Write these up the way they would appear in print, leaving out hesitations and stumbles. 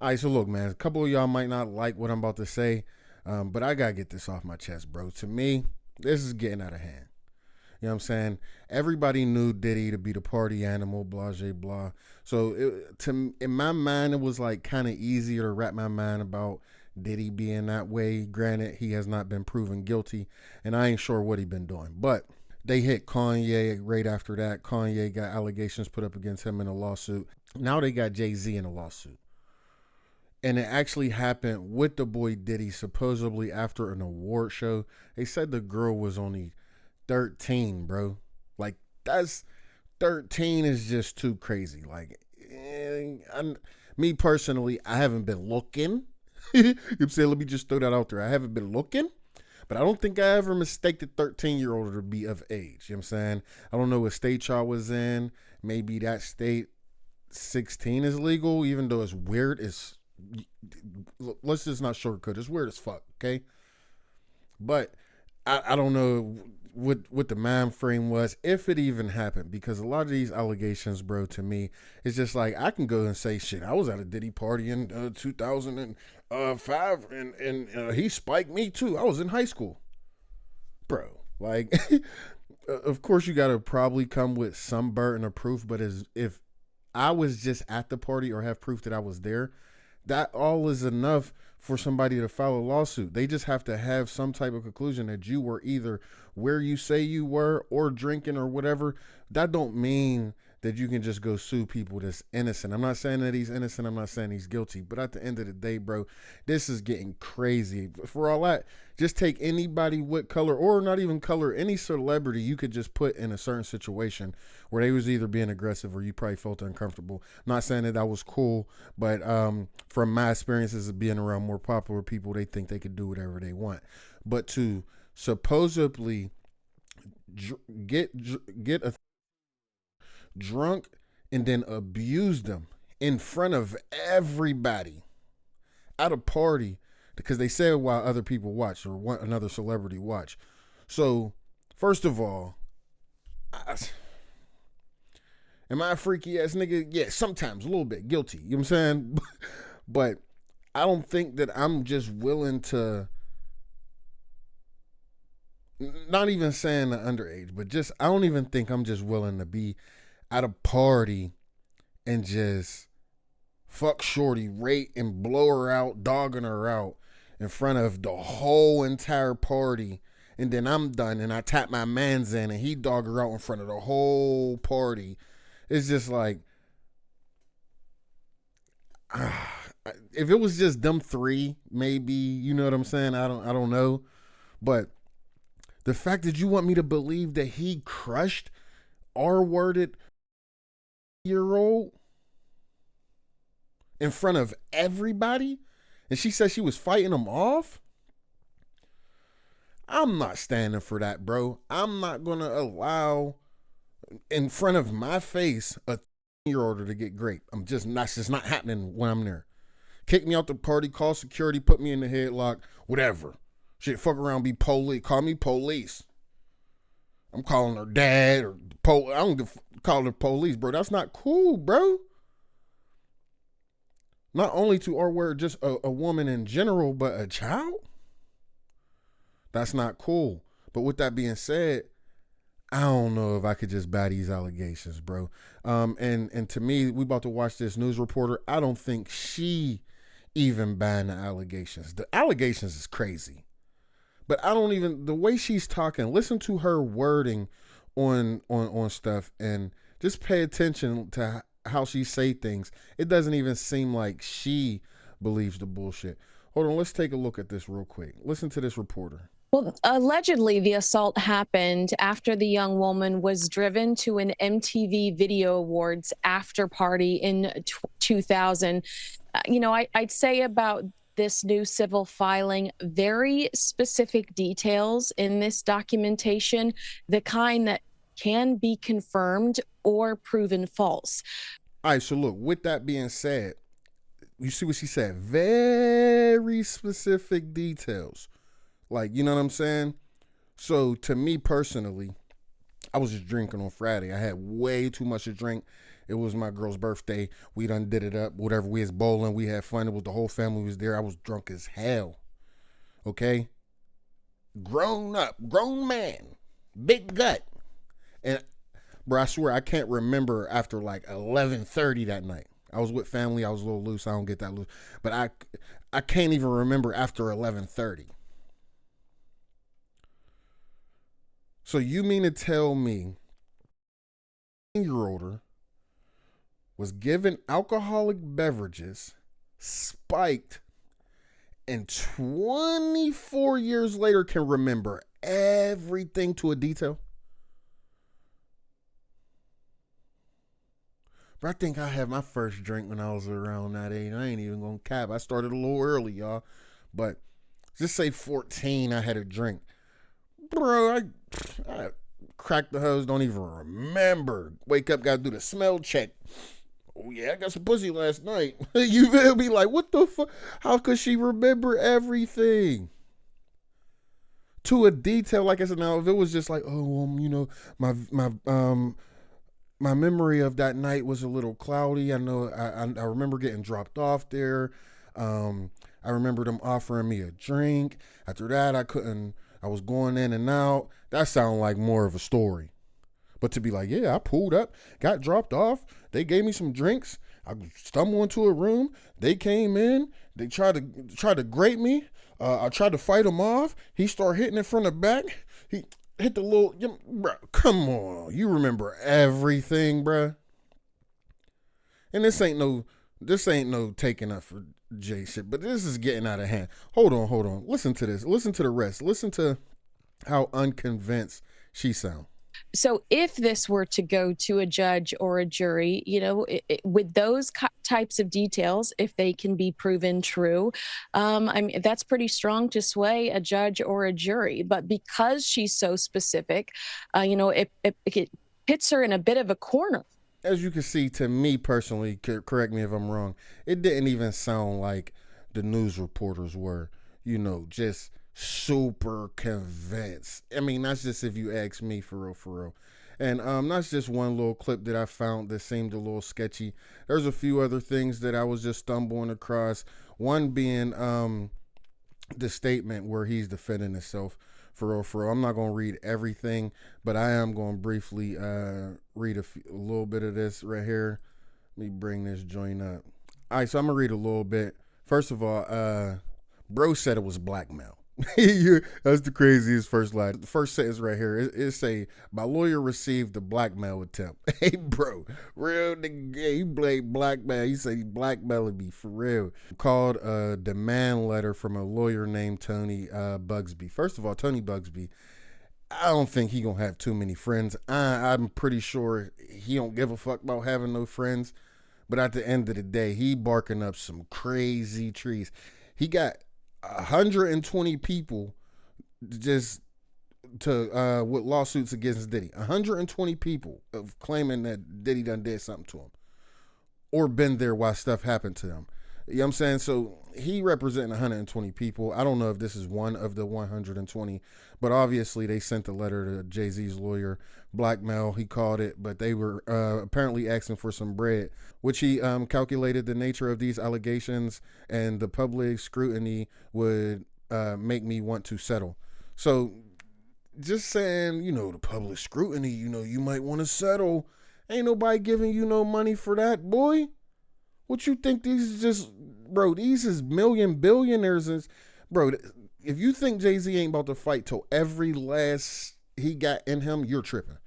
All right, so look, man, a couple of y'all might not like what I'm about to say, but I gotta get this off my chest, bro. To me, this is getting out of hand. You know what I'm saying? Everybody knew Diddy to be the party animal, blah, blah, blah. So in my mind, it was like kind of easier to wrap my mind about Diddy being that way. Granted, he has not been proven guilty, and I ain't sure what he been doing. But they hit Kanye right after that. Kanye got allegations put up against him in a lawsuit. Now they got Jay-Z in a lawsuit. And it actually happened with the boy Diddy, supposedly after an award show. They said the girl was only 13, bro. Like, that's 13 is just too crazy. Like, me personally, I haven't been looking. You know, saying, let me just throw that out there. I haven't been looking, but I don't think I ever mistaked a 13-year-old to be of age. You know what I'm saying? I don't know what state y'all was in. Maybe that state 16 is legal, even though it's weird. Let's just not shortcut. It's weird as fuck, okay? But I don't know what the mind frame was, if it even happened, because a lot of these allegations, bro, to me, it's just like I can go and say, shit, I was at a Diddy party in 2005, and he spiked me too. I was in high school, bro. Like, of course, you got to probably come with some burden of proof, but if I was just at the party or have proof that I was there, that all is enough for somebody to file a lawsuit. They just have to have some type of conclusion that you were either where you say you were or drinking or whatever. That don't mean that you can just go sue people that's innocent. I'm not saying that he's innocent. I'm not saying he's guilty. But at the end of the day, bro, this is getting crazy. For all that, just take anybody with color or not even color, any celebrity you could just put in a certain situation where they was either being aggressive or you probably felt uncomfortable. I'm not saying that was cool, but from my experiences of being around more popular people, they think they could do whatever they want. But to supposedly get a drunk and then abuse them in front of everybody at a party because they said while other people watch or want another celebrity watch. So first of all, am I a freaky ass nigga? Yeah, sometimes a little bit guilty. You know what I'm saying? But I don't think that I'm just willing to, not even saying the underage, but just I don't even think I'm just willing to be at a party and just fuck shorty, rate and blow her out, dogging her out in front of the whole entire party, and then I'm done and I tap my man's in and he dog her out in front of the whole party. It's just like, if it was just them three, maybe, you know what I'm saying? I don't know. But the fact that you want me to believe that he crushed R-worded year old in front of everybody, and she said she was fighting him off, I'm not standing for that, bro. I'm not gonna allow in front of my face a year older to get raped. That's just not happening when I'm there. Kick me out the party, call security, put me in the headlock, whatever. Shit, fuck around, be police, call me police. I'm calling her dad or I don't call her police, bro. That's not cool, bro. Not only to our word, just a woman in general, but a child. That's not cool. But with that being said, I don't know if I could just buy these allegations, bro. And to me, we about to watch this news reporter. I don't think she even buying the allegations. The allegations is crazy. But I don't even, the way she's talking, listen to her wording on stuff and just pay attention to how she say things. It doesn't even seem like she believes the bullshit. Hold on, let's take a look at this real quick. Listen to this reporter. Well, allegedly, the assault happened after the young woman was driven to an MTV Video Awards after party in 2000. I'd say about this new civil filing, very specific details in this documentation, the kind that can be confirmed or proven false. All right, so look, with that being said, you see what she said? Very specific details. Like, you know what I'm saying? So to me personally, I was just drinking on Friday. I had way too much to drink. It was my girl's birthday. We done did it up. Whatever. We was bowling. We had fun. It was the whole family was there. I was drunk as hell. Okay? Grown up. Grown man. Big gut. And, bro, I swear I can't remember after like 11:30 that night. I was with family. I was a little loose. I don't get that loose. But I can't even remember after 11:30. So you mean to tell me 10-year-old was given alcoholic beverages, spiked, and 24 years later can remember everything to a detail? But I think I had my first drink when I was around that age. I ain't even gonna cap. I started a little early, y'all. But just say 14, I had a drink. Bro, I cracked the hose, don't even remember. Wake up, gotta do the smell check. Oh yeah, I got some pussy last night. You feel me? Like, what the fuck? How could she remember everything? To a detail, like I said, now if it was just like, oh, my memory of that night was a little cloudy. I know I remember getting dropped off there. I remember them offering me a drink. After that, I was going in and out. That sounded like more of a story. But to be like, yeah, I pulled up, got dropped off. They gave me some drinks. I stumbled into a room. They came in. They tried to grape me. I tried to fight him off. He started hitting it from the back. He hit the little, bro, come on. You remember everything, bro. And this ain't no taking up for Jay shit, but this is getting out of hand. Hold on. Listen to this. Listen to the rest. Listen to how unconvinced she sounds. So if this were to go to a judge or a jury, with those types of details, if they can be proven true, I mean, that's pretty strong to sway a judge or a jury. But because she's so specific, it pits her in a bit of a corner. As you can see, to me personally, correct me if I'm wrong, it didn't even sound like the news reporters were, just super convinced. I mean, that's just if you ask me, for real. And that's just one little clip that I found that seemed a little sketchy. There's a few other things that I was just stumbling across. One being the statement where he's defending himself. For real. I'm not going to read everything, but I am going to briefly read a little bit of this right here. Let me bring this joint up. All right, so I'm going to read a little bit. First of all, bro said it was blackmail. That's the craziest first line. The first sentence right here, it say, my lawyer received a blackmail attempt. Hey, bro, real nigga, he blamed blackmail. He said he blackmailing me for real. Called a demand letter from a lawyer named Tony Bugsby. First of all, Tony Bugsby, I don't think he gonna have too many friends. I'm pretty sure he don't give a fuck about having no friends. But at the end of the day, he barking up some crazy trees. He got 120 people just to with lawsuits against Diddy. 120 people of claiming that Diddy done did something to him or been there while stuff happened to him. You know what I'm saying? So he representing 120 people. I don't know if this is one of the 120, but obviously they sent the letter to Jay-Z's lawyer. Blackmail, he called it, but they were apparently asking for some bread, which he calculated the nature of these allegations and the public scrutiny would make me want to settle. So just saying, the public scrutiny, you might want to settle. Ain't nobody giving you no money for that, boy. What you think these is million billionaires? Bro, if you think Jay-Z ain't about to fight till every last he got in him, you're tripping.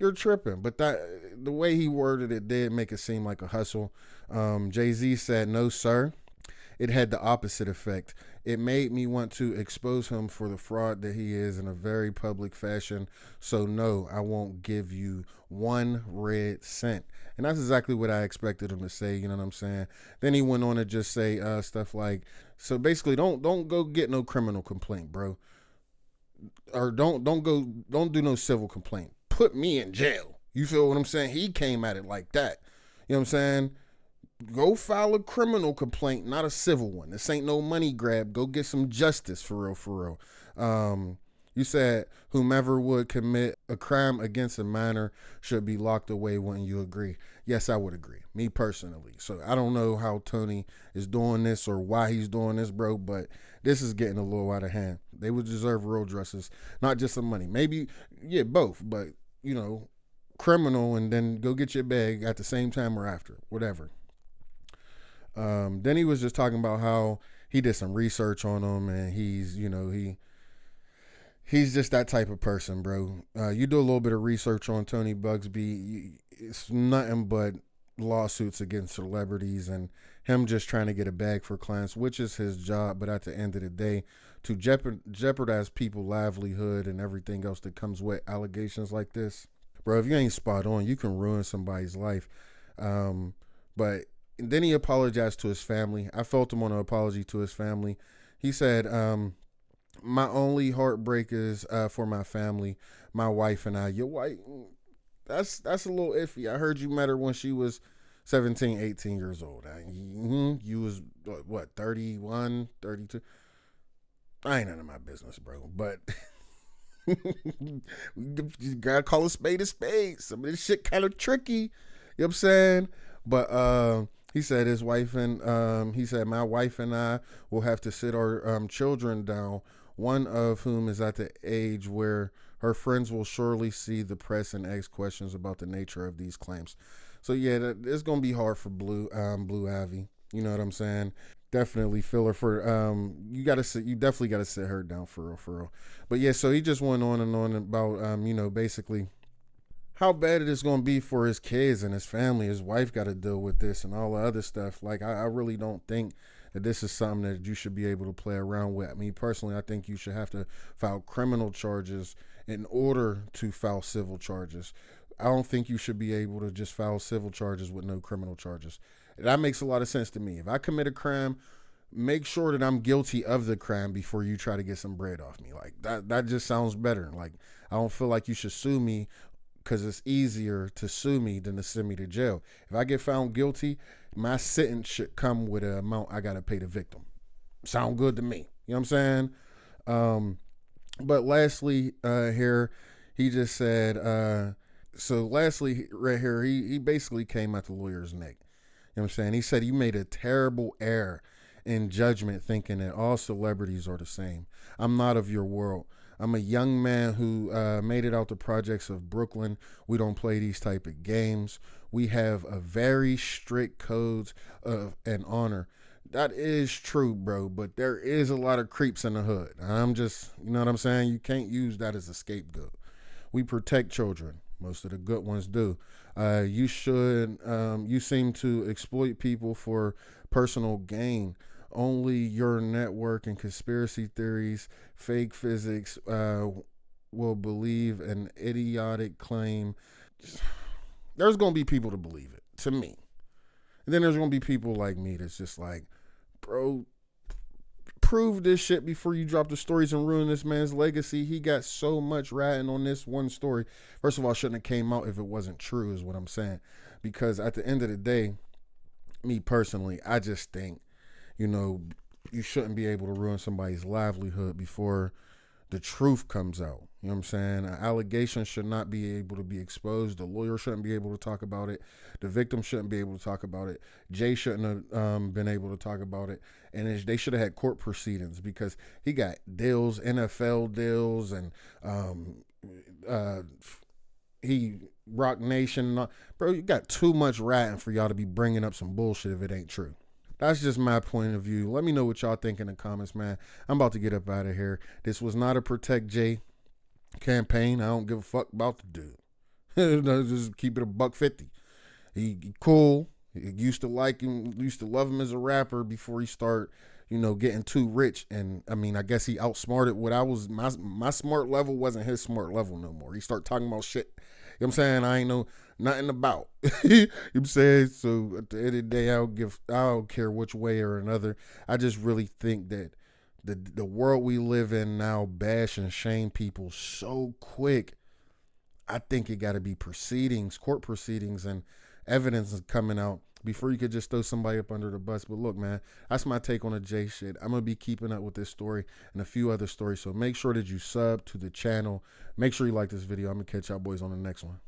You're tripping. But the way he worded it did make it seem like a hustle. Jay-Z said, no, sir. It had the opposite effect. It made me want to expose him for the fraud that he is in a very public fashion. So no, I won't give you one red cent. And that's exactly what I expected him to say. You know what I'm saying? Then he went on to just say stuff like, so basically, don't go get no criminal complaint, bro. Or don't do no civil complaint. Put me in jail. You feel what I'm saying? He came at it like that. You know what I'm saying? Go file a criminal complaint, not a civil one. This ain't no money grab. Go get some justice, for real. You said whomever would commit a crime against a minor should be locked away. Wouldn't you agree? yes, I would agree. Me personally. So I don't know how Tony is doing this or why he's doing this, bro, but this is getting a little out of hand. They would deserve real justice, not just some money. Maybe, yeah, both, but, you know, criminal and then go get your bag at the same time or after, whatever. Then he was just talking about how he did some research on him and he's, you know, he's just that type of person, bro. You do a little bit of research on Tony Bugsby, it's nothing but lawsuits against celebrities and him just trying to get a bag for clients, which is his job. But at the end of the day, to jeopardize people's livelihood and everything else that comes with allegations like this, bro, if you ain't spot on, you can ruin somebody's life. But then he apologized to his family. I felt him on an apology to his family. He said, my only heartbreak is for my family, my wife and I. Your wife, that's a little iffy. I heard you met her when she was 17, 18 years old. You was, what, 31, 32? I ain't none of my business, bro. But you gotta call a spade a spade. Some of this shit kind of tricky. You know what I'm saying? But he said his wife and he said my wife and I will have to sit our children down, one of whom is at the age where her friends will surely see the press and ask questions about the nature of these claims. So yeah, it's gonna be hard for Blue Ivy. You know what I'm saying? Definitely feel her for you definitely gotta sit her down for real. But yeah, so he just went on and on about you know, basically how bad it is going to be for his kids and his family. His wife got to deal with this and all the other stuff. Like, I really don't think that this is something that you should be able to play around with. I mean, personally, I think you should have to file criminal charges in order to file civil charges. I don't think you should be able to just file civil charges with no criminal charges. That makes a lot of sense to me. If I commit a crime, make sure that I'm guilty of the crime before you try to get some bread off me. Like, that just sounds better. Like, I don't feel like you should sue me because it's easier to sue me than to send me to jail. If I get found guilty, my sentence should come with an amount I got to pay the victim. Sound good to me. You know what I'm saying? But lastly, here, he just said, so lastly, right here, he basically came at the lawyer's neck. You know what I'm saying? He said, you made a terrible error in judgment thinking that all celebrities are the same. I'm not of your world. I'm a young man who made it out the projects of Brooklyn. We don't play these type of games. We have a very strict codes of and honor. That is true, bro, but there is a lot of creeps in the hood. I'm just, you know what I'm saying? You can't use that as a scapegoat. We protect children. Most of the good ones do. You seem to exploit people for personal gain. Only your network and conspiracy theories, fake physics, will believe an idiotic claim. There's going to be people to believe it, to me. And then there's going to be people like me that's just like, bro, prove this shit before you drop the stories and ruin this man's legacy. He got so much riding on this one story. First of all, shouldn't have came out if it wasn't true, is what I'm saying. Because at the end of the day, me personally, I just think, you know, you shouldn't be able to ruin somebody's livelihood before the truth comes out. You know what I'm saying? An allegation should not be able to be exposed. The lawyer shouldn't be able to talk about it. The victim shouldn't be able to talk about it. Jay shouldn't have been able to talk about it. And they should have had court proceedings because he got deals, NFL deals, and he Rock Nation. Bro, you got too much ratting for y'all to be bringing up some bullshit if it ain't true. That's just my point of view. Let me know what y'all think in the comments, man. I'm about to get up out of here. This was not a Protect Jay campaign. I don't give a fuck about the dude. Just keep it $150. He cool. Used to like him. Used to love him as a rapper before he start, you know, getting too rich. And I mean, I guess he outsmarted what I was. My smart level wasn't his smart level no more. He start talking about shit. You know what I'm saying? I ain't know nothing about. You know what I'm saying? So at the end of the day, I don't care which way or another. I just really think that the world we live in now bash and shame people so quick. I think it got to be proceedings, court proceedings, and evidence is coming out before you could just throw somebody up under the bus. But look, man, that's my take on the Jay shit. I'm going to be keeping up with this story and a few other stories. So make sure that you sub to the channel. Make sure you like this video. I'm going to catch y'all boys on the next one.